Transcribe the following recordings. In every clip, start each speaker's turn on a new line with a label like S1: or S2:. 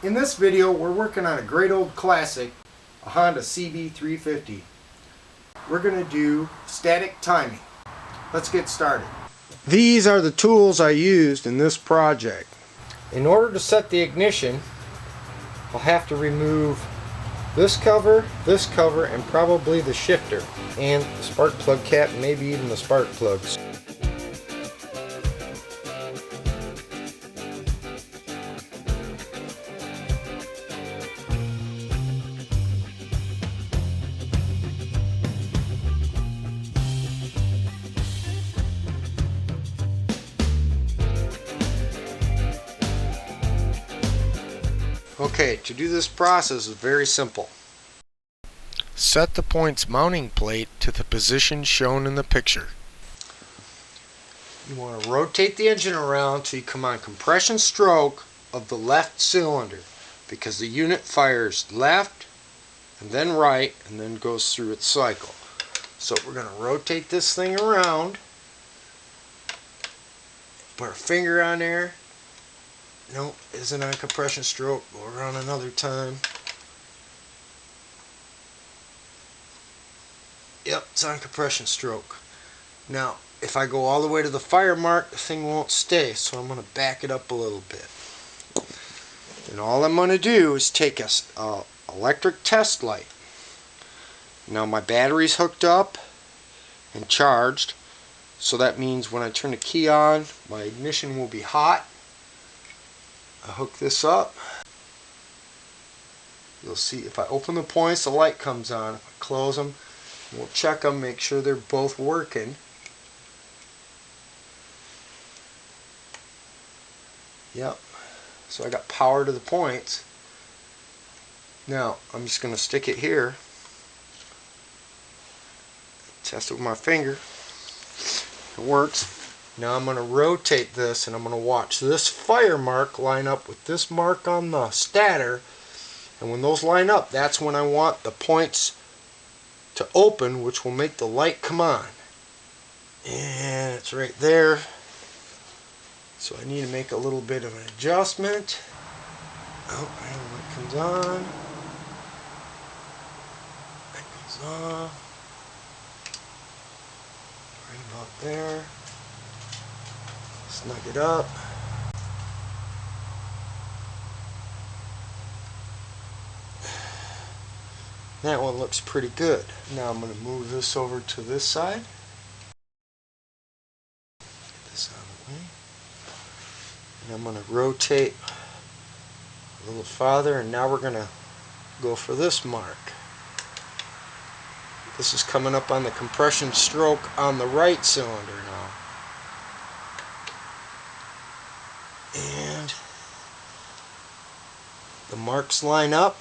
S1: In this video, we're working on a great old classic, a Honda CB350. We're going to do static timing. Let's get started. These are the tools I used in this project. In order to set the ignition, I'll have to remove this cover, and probably the shifter, and the spark plug cap, and maybe even the spark plugs. Okay, to do this process is very simple. Set the point's mounting plate to the position shown in the picture. You want to rotate the engine around till you come on compression stroke of the left cylinder, because the unit fires left and then right and then goes through its cycle. So we're going to rotate this thing around, put our finger on there. Nope, isn't on compression stroke. Go around another time. Yep, it's on compression stroke. Now, if I go all the way to the fire mark, the thing won't stay, so I'm going to back it up a little bit. And all I'm going to do is take a electric test light. Now my battery's hooked up and charged, so that means when I turn the key on, my ignition will be hot. I hook this up. You'll see if I open the points, the light comes on. If I close them, we'll check them, make sure they're both working. Yep. So I got power to the points. Now I'm just going to stick it here. Test it with my finger. It works. Now I'm going to rotate this and I'm going to watch this fire mark line up with this mark on the stator, and when those line up, that's when I want the points to open, which will make the light come on. And it's right there, so I need to make a little bit of an adjustment. Oh, and when it comes on, it goes off right about there. Snug it up. That one looks pretty good. Now I'm going to move this over to this side. Get this out of the way. And I'm going to rotate a little farther, and now we're going to go for this mark. This is coming up on the compression stroke on the right cylinder now. And the marks line up,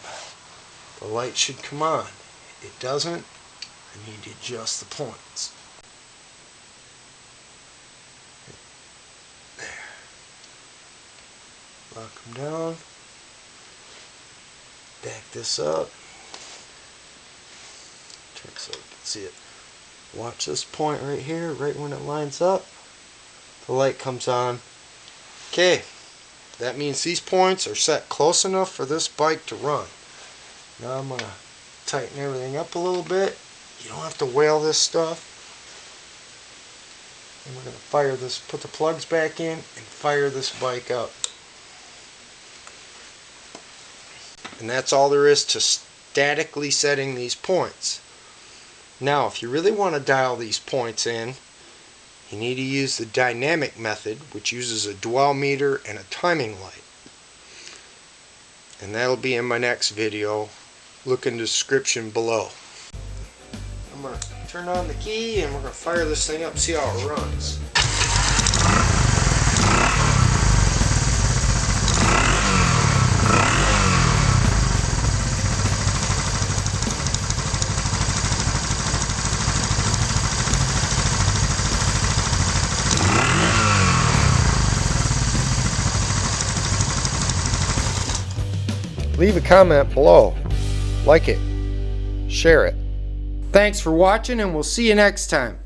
S1: the light should come on. It doesn't, I need to adjust the points. There. Lock them down. Back this up. Turn so you can see it. Watch this point right here, right when it lines up. The light comes on. Okay, that means these points are set close enough for this bike to run. Now I'm going to tighten everything up a little bit. You don't have to whale this stuff. And we're going to fire this, put the plugs back in and fire this bike up. And that's all there is to statically setting these points. Now if you really want to dial these points in, you need to use the dynamic method, which uses a dwell meter and a timing light. And that'll be in my next video. Look in the description below. I'm going to turn on the key and we're going to fire this thing up and see how it runs. Leave a comment below. Like it. Share it. Thanks for watching, and we'll see you next time.